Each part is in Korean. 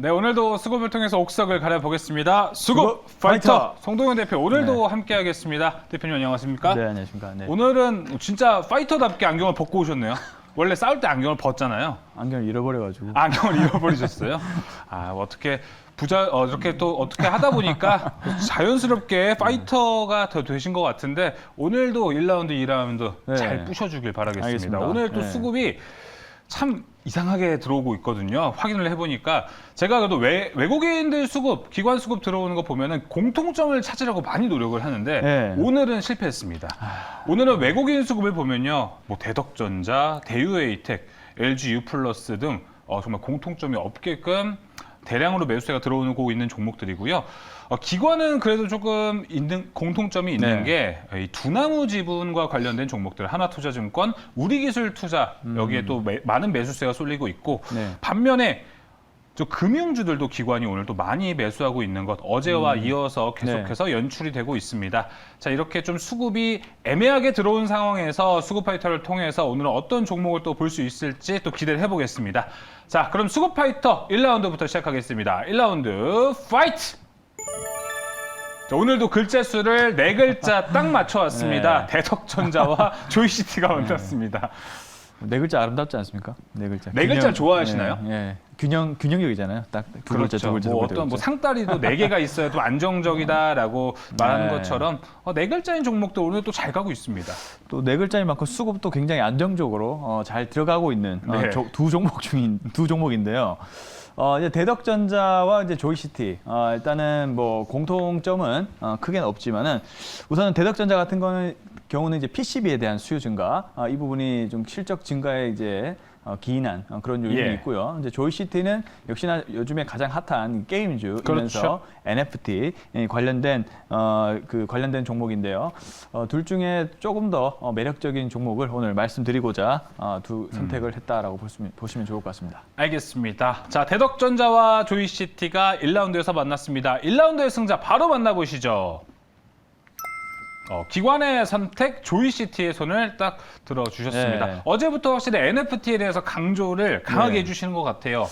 네, 오늘도 수급을 통해서 옥석을 가려보겠습니다. 수급 수급 파이터! 파이터! 송동현 대표 오늘도 네. 함께하겠습니다. 대표님 안녕하십니까? 네, 안녕하십니까. 네. 오늘은 진짜 파이터답게 안경을 벗고 오셨네요. 원래 싸울 때 안경을 벗잖아요. 안경을 잃어버려가지고. 안경을 잃어버리셨어요? 어떻게 이렇게 또 어떻게 하다 보니까 자연스럽게 파이터가 더 되신 것 같은데 오늘도 1라운드, 2라운드 네. 잘 부셔주길 바라겠습니다. 알겠습니다. 오늘 또 네. 수급이 참 이상하게 들어오고 있거든요. 확인을 해보니까 제가 그래도 외국인들 수급, 기관 수급 들어오는 거 보면은 공통점을 찾으려고 많이 노력을 하는데 네. 오늘은 실패했습니다. 오늘은 외국인 수급을 보면요, 뭐 대덕전자, 대유에이텍, LG U+ 등 정말 공통점이 없게끔 대량으로 매수세가 들어오고 있는 종목들이고요. 기관은 그래도 조금 공통점이 있는 네. 게 이 두나무 지분과 관련된 종목들, 하나투자증권, 우리기술투자 여기에 또 많은 매수세가 쏠리고 있고 네. 반면에 저 금융주들도 기관이 오늘 또 많이 매수하고 있는 것 어제와 이어서 계속해서 연출이 되고 있습니다. 자, 이렇게 좀 수급이 애매하게 들어온 상황에서 수급 파이터를 통해서 오늘은 어떤 종목을 또 볼 수 있을지 또 기대를 해보겠습니다. 자, 그럼 수급 파이터 1라운드부터 시작하겠습니다. 1라운드 파이트! 자, 오늘도 글자 수를 4글자 딱 맞춰왔습니다. 네. 대덕전자와 조이시티가 만났습니다. 네 글자 아름답지 않습니까? 네 글자. 네 글자를 좋아하시나요? 네, 네. 균형적이잖아요. 딱 두 글자, 두 글자, 두 뭐 글자. 어떤 뭐 상다리도 4개가 있어야 또 안정적이다라고 말하는 네. 것처럼 4글자인 종목도 오늘 또 잘 가고 있습니다. 또 네 글자인 만큼 수급도 굉장히 안정적으로 잘 들어가고 있는 네. 두 종목인데요. 이제 대덕전자와 이제 조이시티 일단은 뭐 공통점은 크게는 없지만은 우선은 대덕전자 같은 경우는 이제 PCB에 대한 수요 증가 이 부분이 좀 실적 증가에 이제 기인한 그런 요인이 예. 있고요. 이제 조이시티는 역시나 요즘에 가장 핫한 게임주이면서 그렇죠. NFT 관련된 관련된 종목인데요. 둘 중에 조금 더 매력적인 종목을 오늘 말씀드리고자 두 선택을 했다라고 보시면 좋을 것 같습니다. 알겠습니다. 자, 대덕전자와 조이시티가 1라운드에서 만났습니다. 1라운드의 승자 바로 만나보시죠. 기관의 선택 조이시티의 손을 딱 들어주셨습니다. 네. 어제부터 확실히 NFT에 대해서 강조를 강하게 네. 해주시는 것 같아요.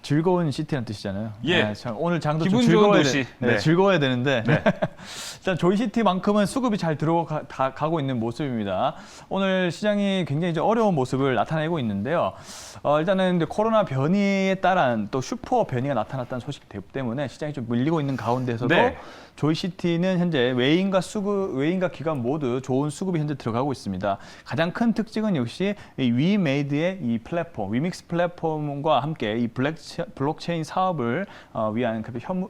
즐거운 시티라는 뜻이잖아요. 예. 오늘 장도 기분 좀 좋은 즐거워야 도시. 네, 즐거워야 되는데 네. 일단 조이시티만큼은 수급이 잘 들어가고 있는 모습입니다. 오늘 시장이 굉장히 이제 어려운 모습을 나타내고 있는데요. 일단은 이제 코로나 변이에 따른 또 슈퍼 변이가 나타났다는 소식 때문에 시장이 좀 밀리고 있는 가운데서도 네. 조이시티는 현재 외인과 기관 모두 좋은 수급이 현재 들어가고 있습니다. 가장 큰 특징은 역시 이 위메이드의 이 플랫폼, 위믹스 플랫폼과 함께 이 블록체인 사업을 위한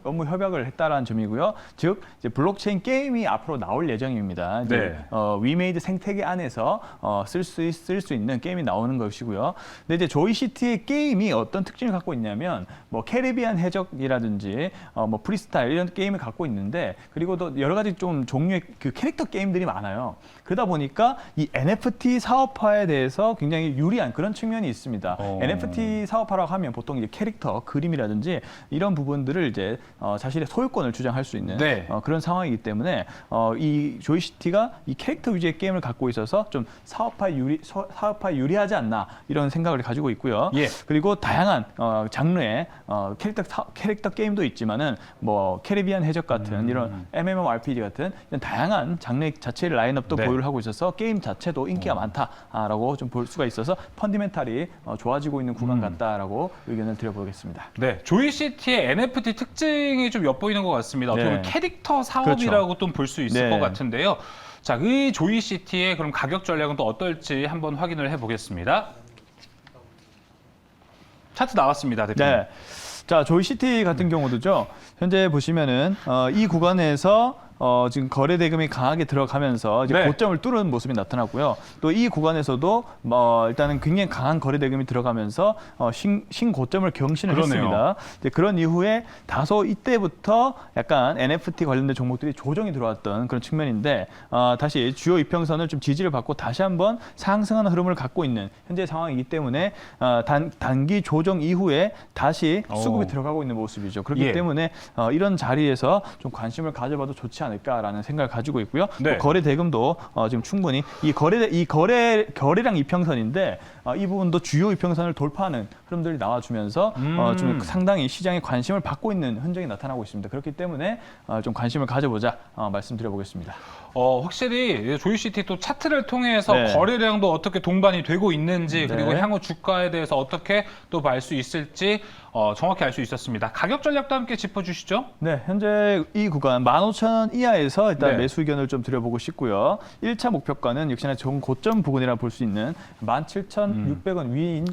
업무 협약을 했다라는 점이고요. 즉 이제 블록체인 게임이 앞으로 나올 예정입니다. 이제 네. 위메이드 생태계 안에서 쓸 수 있는 게임이 나오는 것이고요. 근데 이제 조이시티의 게임이 어떤 특징을 갖고 있냐면 뭐 캐리비안 해적이라든지 뭐 프리스타일 이런 게임을 갖고 있는데 그리고 또 여러 가지 좀 종류의 그 캐릭터 게임들이 많아요. 그러다 보니까 이 NFT 사업화에 대해서 굉장히 유리한 그런 측면이 있습니다. NFT 사업화라고 하면 보통 이제 캐릭터, 그림이라든지 이런 부분들을 이제 자신의 소유권을 주장할 수 있는 네. 그런 상황이기 때문에 이 조이시티가 이 캐릭터 위주의 게임을 갖고 있어서 좀 사업화 유리하지 않나 이런 생각을 가지고 있고요. 예. 그리고 다양한 장르의 캐릭터 게임도 있지만은 뭐 캐리비안 해적 같은 이런 MMORPG 같은 이런 다양한 장르 자체의 라인업도 네. 보유를 하고 있어서 게임 자체도 인기가 많다라고 좀 볼 수가 있어서 펀디멘탈이 좋아지고 있는 구간 같다라고 의견을 드려보겠습니다. 네, 조이시티의 NFT 특징이 좀 엿보이는 것 같습니다. 어떻게 보면 네. 캐릭터 사업이라고 또 볼 수 있을 네. 것 같은데요. 자, 이 조이시티의 그럼 가격 전략은 또 어떨지 한번 확인을 해보겠습니다. 차트 나왔습니다, 대표님. 네. 자, 조이시티 같은 경우도죠. 현재 보시면은 이 구간에서 지금 거래 대금이 강하게 들어가면서 이제 네. 고점을 뚫은 모습이 나타났고요. 또 이 구간에서도 일단은 굉장히 강한 거래 대금이 들어가면서 신고점을 경신했습니다. 이제 그런 이후에 다소 이때부터 약간 NFT 관련된 종목들이 조정이 들어왔던 그런 측면인데 다시 주요 이평선을 좀 지지를 받고 다시 한번 상승하는 흐름을 갖고 있는 현재 상황이기 때문에 단기 조정 이후에 다시 수급이 들어가고 있는 모습이죠. 그렇기 예. 때문에 이런 자리에서 좀 관심을 가져봐도 좋지 않을까라는 생각을 가지고 있고요. 네. 또 거래 대금도 지금 충분히 이 거래량 이평선인데 이 부분도 주요 이평선을 돌파하는 흐름들이 나와주면서 좀 상당히 시장에 관심을 받고 있는 흔적이 나타나고 있습니다. 그렇기 때문에 좀 관심을 가져보자 말씀드려보겠습니다. 확실히 조이시티 또 차트를 통해서 네. 거래량도 어떻게 동반이 되고 있는지 그리고 네. 향후 주가에 대해서 어떻게 또 알 수 있을지 정확히 알 수 있었습니다. 가격 전략도 함께 짚어주시죠. 네, 현재 이 구간 15,000원 이하에서 일단 네. 매수 의견을 좀 드려보고 싶고요. 1차 목표가는 역시나 좀 고점 부근이라 볼 수 있는 17,600원 위인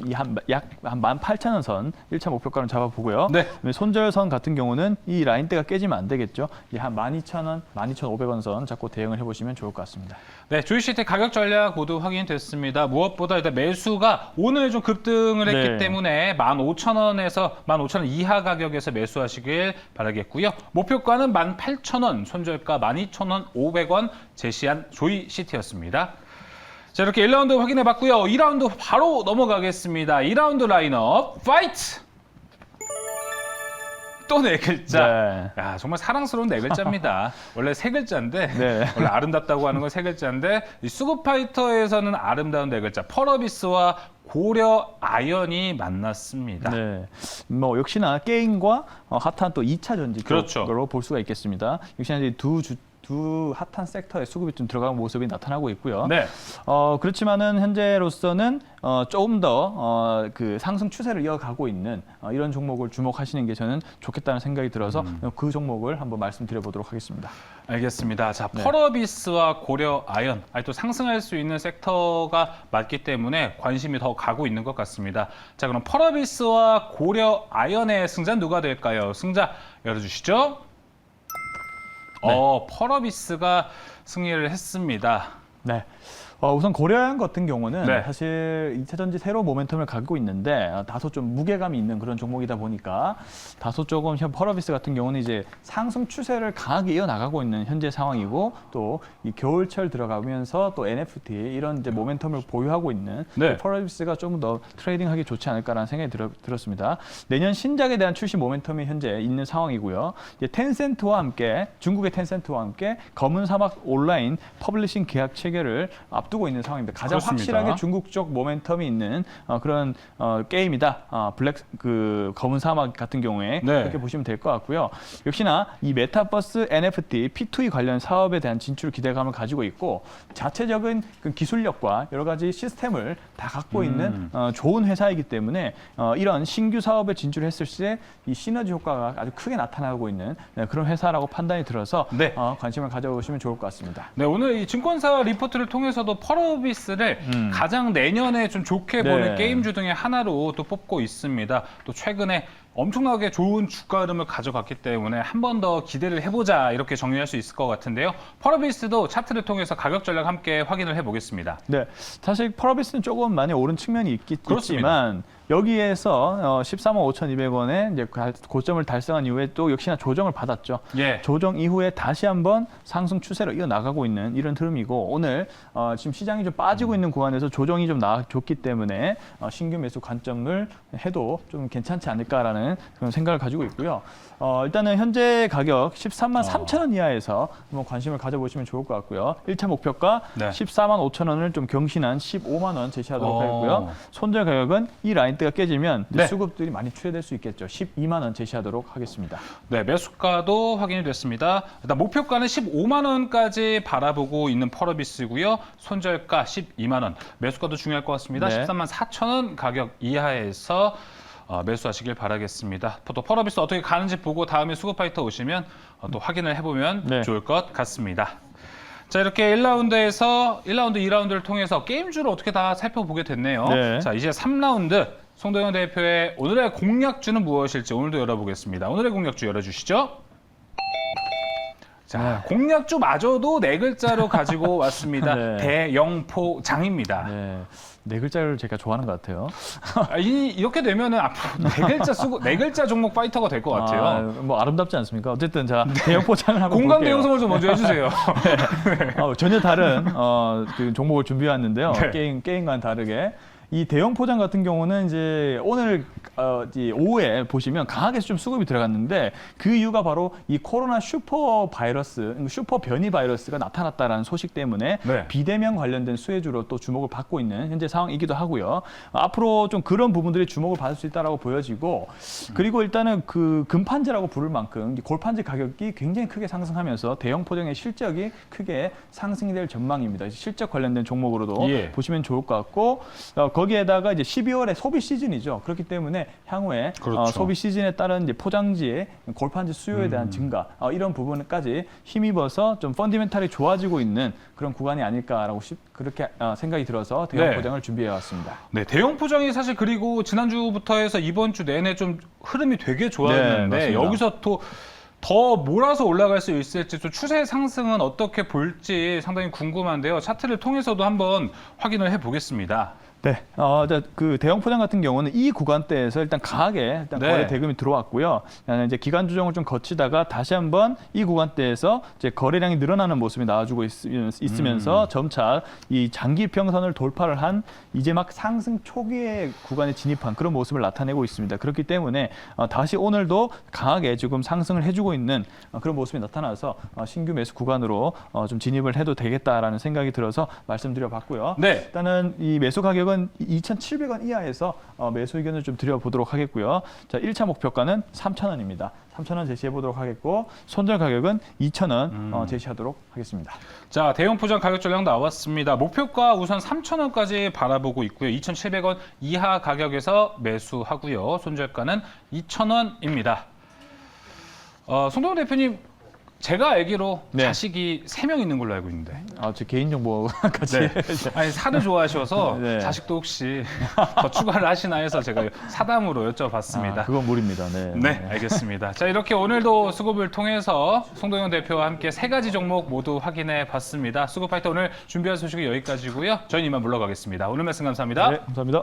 약 18,000원 선 1차 목표가를 잡아보고요. 네. 손절선 같은 경우는 이 라인대가 깨지면 안 되겠죠. 한 12,000원, 12,500원 선 잡고 대응을 해보시면 좋을 것 같습니다. 네, 조이시티 가격 전략 모두 확인됐습니다. 무엇보다 일단 매수가 오늘 좀 급등을 했기 네. 때문에 15,000원에서 15,000원 이하 가격에서 매수하시길 바라겠고요. 목표가는 18,000원, 손절가 12,000원 500원 제시한 조이시티였습니다. 자, 이렇게 1라운드 확인해봤고요. 2라운드 바로 넘어가겠습니다. 2라운드 라인업 파이트! 또 네 글자. 네. 야, 정말 사랑스러운 네 글자입니다. 원래 세 글자인데 네. 원래 아름답다고 하는 건 세 글자인데 이 수구파이터에서는 아름다운 네 글자 퍼러비스와 고려 아연이 만났습니다. 네, 뭐 역시나 게임과 핫한 또 2차 전지 그렇죠. 쪽으로 볼 수가 있겠습니다. 역시나 이제 두 핫한 섹터에 수급이 좀 들어가는 모습이 나타나고 있고요. 네. 그렇지만은 현재로서는 조금 더 그 상승 추세를 이어가고 있는 이런 종목을 주목하시는 게 저는 좋겠다는 생각이 들어서 그 종목을 한번 말씀드려보도록 하겠습니다. 알겠습니다. 자, 네. 퍼러비스와 고려 아연, 또 상승할 수 있는 섹터가 맞기 때문에 관심이 더 가고 있는 것 같습니다. 자, 그럼 퍼러비스와 고려 아연의 승자는 누가 될까요? 승자 열어주시죠. 네. 퍼러비스가 승리를 했습니다. 네. 우선 고려아연 같은 경우는 네. 사실 2차 전지 새로 모멘텀을 갖고 있는데 다소 좀 무게감이 있는 그런 종목이다 보니까 다소 조금 퍼러비스 같은 경우는 이제 상승 추세를 강하게 이어나가고 있는 현재 상황이고 또 이 겨울철 들어가면서 또 NFT 이런 이제 모멘텀을 보유하고 있는 네. 퍼러비스가 조금 더 트레이딩하기 좋지 않을까라는 생각이 들었습니다. 내년 신작에 대한 출시 모멘텀이 현재 있는 상황이고요. 이제 텐센트와 함께 중국의 텐센트와 함께 검은 사막 온라인 퍼블리싱 계약 체결을 앞두고 있는 상황입니다. 가장 그렇습니다. 확실하게 중국 쪽 모멘텀이 있는 그런 게임이다. 검은 사막 같은 경우에 네. 그렇게 보시면 될 것 같고요. 역시나 이 메타버스 NFT P2E 관련 사업에 대한 진출 기대감을 가지고 있고 자체적인 그 기술력과 여러 가지 시스템을 다 갖고 있는 좋은 회사이기 때문에 이런 신규 사업에 진출했을 때 이 시너지 효과가 아주 크게 나타나고 있는 그런 회사라고 판단이 들어서 네. 관심을 가져보시면 좋을 것 같습니다. 네, 오늘 이 증권사 리포트를 통해서도 퍼러비스를 가장 내년에 좀 좋게 네. 보는 게임주 중에 하나로 또 뽑고 있습니다. 또 최근에 엄청나게 좋은 주가 흐름을 가져갔기 때문에 한 번 더 기대를 해보자 이렇게 정리할 수 있을 것 같은데요. 퍼러비스도 차트를 통해서 가격 전략 함께 확인을 해보겠습니다. 네, 사실 퍼러비스는 조금 많이 오른 측면이 그렇습니다. 있지만 여기에서 14만 5,200원에 이제 고점을 달성한 이후에 또 역시나 조정을 받았죠. 예. 조정 이후에 다시 한번 상승 추세로 이어나가고 있는 이런 흐름이고 오늘 지금 시장이 좀 빠지고 있는 구간에서 조정이 좀 나와줬기 때문에 신규 매수 관점을 해도 좀 괜찮지 않을까라는 그런 생각을 가지고 있고요. 일단은 현재 가격 13만 3,000원 이하에서 한번 관심을 가져보시면 좋을 것 같고요. 1차 목표가 네. 14만 5,000원을 좀 경신한 15만 원 제시하도록 하겠고요. 손절 가격은 이 라인대가 깨지면 네. 수급들이 많이 추회될 수 있겠죠. 12만 원 제시하도록 하겠습니다. 네, 매수가도 확인이 됐습니다. 일단 목표가는 15만 원까지 바라보고 있는 퍼러비스고요. 손절가 12만 원. 매수가도 중요할 것 같습니다. 네. 13만 4천 원 가격 이하에서 매수하시길 바라겠습니다. 또 퍼러비스 어떻게 가는지 보고 다음에 수급파이터 오시면 또 확인을 해보면 네. 좋을 것 같습니다. 자, 이렇게 1라운드에서 1라운드, 2라운드를 통해서 게임주를 어떻게 다 살펴보게 됐네요. 네. 자, 이제 3라운드 송도영 대표의 오늘의 공략주는 무엇일지 오늘도 열어보겠습니다. 오늘의 공략주 열어주시죠. 자, 네. 공략주마저도 네 글자로 가지고 왔습니다. 네. 대영포장입니다. 네 글자를 제가 좋아하는 것 같아요. 이렇게 되면은 앞으로 네 글자 종목 파이터가 될 것 같아요. 뭐 아름답지 않습니까? 어쨌든 자 대형 포장을 한번 공간 볼게요. 대형성을 좀 먼저 해주세요. 전혀 다른 그 종목을 준비해왔는데요. 네. 게임과는 다르게 이 대형 포장 같은 경우는 이제 오늘 이제 오후에 보시면 강하게 좀 수급이 들어갔는데 그 이유가 바로 이 코로나 슈퍼 바이러스, 슈퍼 변이 바이러스가 나타났다라는 소식 때문에 네. 비대면 관련된 수혜주로 또 주목을 받고 있는 현재 상황이기도 하고요. 앞으로 좀 그런 부분들이 주목을 받을 수 있다라고 보여지고, 그리고 일단은 그 금판지라고 부를 만큼 골판지 가격이 굉장히 크게 상승하면서 대형 포장의 실적이 크게 상승이 될 전망입니다. 실적 관련된 종목으로도 예. 보시면 좋을 것 같고, 거기에다가 이제 12월에 소비 시즌이죠. 그렇기 때문에 향후에 그렇죠. 소비 시즌에 따른 이제 포장지의 골판지 수요에 대한 증가, 이런 부분까지 힘입어서 좀 펀디멘탈이 좋아지고 있는 그런 구간이 아닐까라고 그렇게 생각이 들어서 대형 네. 포장을 준비해 왔습니다. 네, 대형 포장이 사실 그리고 지난주부터 해서 이번 주 내내 좀 흐름이 되게 네, 좋았는데 맞습니다. 여기서 또 더 몰아서 올라갈 수 있을지 또 추세 상승은 어떻게 볼지 상당히 궁금한데요. 차트를 통해서도 한번 확인을 해보겠습니다. 네, 그 대형 포장 같은 경우는 이 구간대에서 일단 강하게 네. 거래 대금이 들어왔고요. 이제 기간 조정을 좀 거치다가 다시 한번 이 구간대에서 이제 거래량이 늘어나는 모습이 나와주고 있으면서 점차 이 장기 평선을 돌파를 한 이제 막 상승 초기의 구간에 진입한 그런 모습을 나타내고 있습니다. 그렇기 때문에 다시 오늘도 강하게 지금 상승을 해주고 있는 그런 모습이 나타나서 신규 매수 구간으로 좀 진입을 해도 되겠다라는 생각이 들어서 말씀드려봤고요. 네. 일단은 이 매수 가격은 2,700원 이하에서 매수 의견을 좀 드려보도록 하겠고요. 자, 1차 목표가는 3,000원입니다. 3,000원 제시해보도록 하겠고, 손절 가격은 2,000원 제시하도록 하겠습니다. 자, 대형 포장 가격 전략 나왔습니다. 목표가 우선 3,000원까지 바라보고 있고요. 2,700원 이하 가격에서 매수하고요. 손절가는 2,000원입니다. 송동훈 대표님, 제가 알기로 네. 자식이 3명 있는 걸로 알고 있는데. 제 개인정보까지. 네. 아니, 살을 좋아하셔서 네. 자식도 혹시 더 추가를 하시나 해서 제가 사담으로 여쭤봤습니다. 그건 무리입니다. 네. 네, 알겠습니다. 자, 이렇게 오늘도 수급을 통해서 송동현 대표와 함께 3가지 종목 모두 확인해 봤습니다. 수급파이터 오늘 준비한 소식은 여기까지고요. 저희는 이만 물러가겠습니다. 오늘 말씀 감사합니다. 네, 감사합니다.